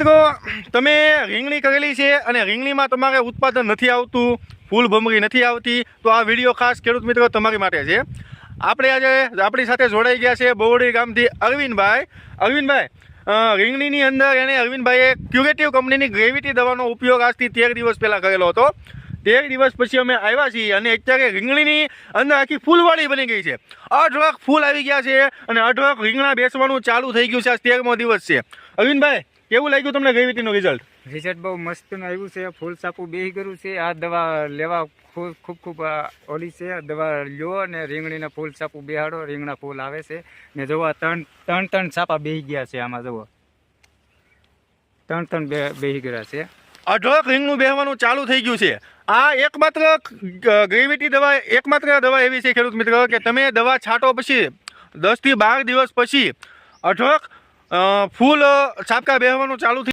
મિત્રો તમે રીંગણી કરેલી છે અને રીંગણીમાં તમારે ઉત્પાદન નથી આવતું, ફૂલ ભમરી નથી આવતી, તો આ વિડીયો ખાસ ખેડૂત મિત્રો તમારી માટે છે. આપણે આજે આપણી સાથે જોડાઈ ગયા છે બોવડી ગામથી અરવિંદભાઈ. રીંગણીની અંદર એને અરવિંદભાઈએ ક્યુરેટિવ કંપનીની ગ્રેવિટી દવાનો ઉપયોગ આજથી 13 દિવસ પહેલાં કરેલો હતો. 13 દિવસ પછી અમે આવ્યા છીએ અને અત્યારે રીંગણીની અંદર આખી ફૂલવાળી બની ગઈ છે. અઢળક ફૂલ આવી ગયા છે અને અઢળક રીંગણા બેસવાનું ચાલુ થઈ ગયું છે. આજ 13મો દિવસ છે. અરવિંદભાઈ, કેવું લાગ્યું તમને ગ્રેવિટીનું રિઝલ્ટ? રિઝલ્ટ બહુ મસ્તનું આવ્યું છે. ફૂલ સાપું બેસી ગયું છે. આ દવા લેવા ખૂબ ઓલી છે. દવા લો અને રીંગણીને ફૂલ સાપું બેહાડો, રીંગણા ફૂલ આવે છે ને જોવા ત્રણ સાપા બેસી ગયા છે. આમાં જુઓ ત્રણ બેસી ગયા છે. અઢળક રીંગણું બેહવાનું ચાલુ થઈ ગયું છે. આ એકમાત્ર ગ્રેવિટી દવા એકમાત્ર દવા એવી છે ખેડૂત મિત્રો કે તમે દવા છાંટો પછી 10 થી 12 દિવસ પછી અઢળક ફૂલ છાપકા બેહવાનું ચાલુ થઈ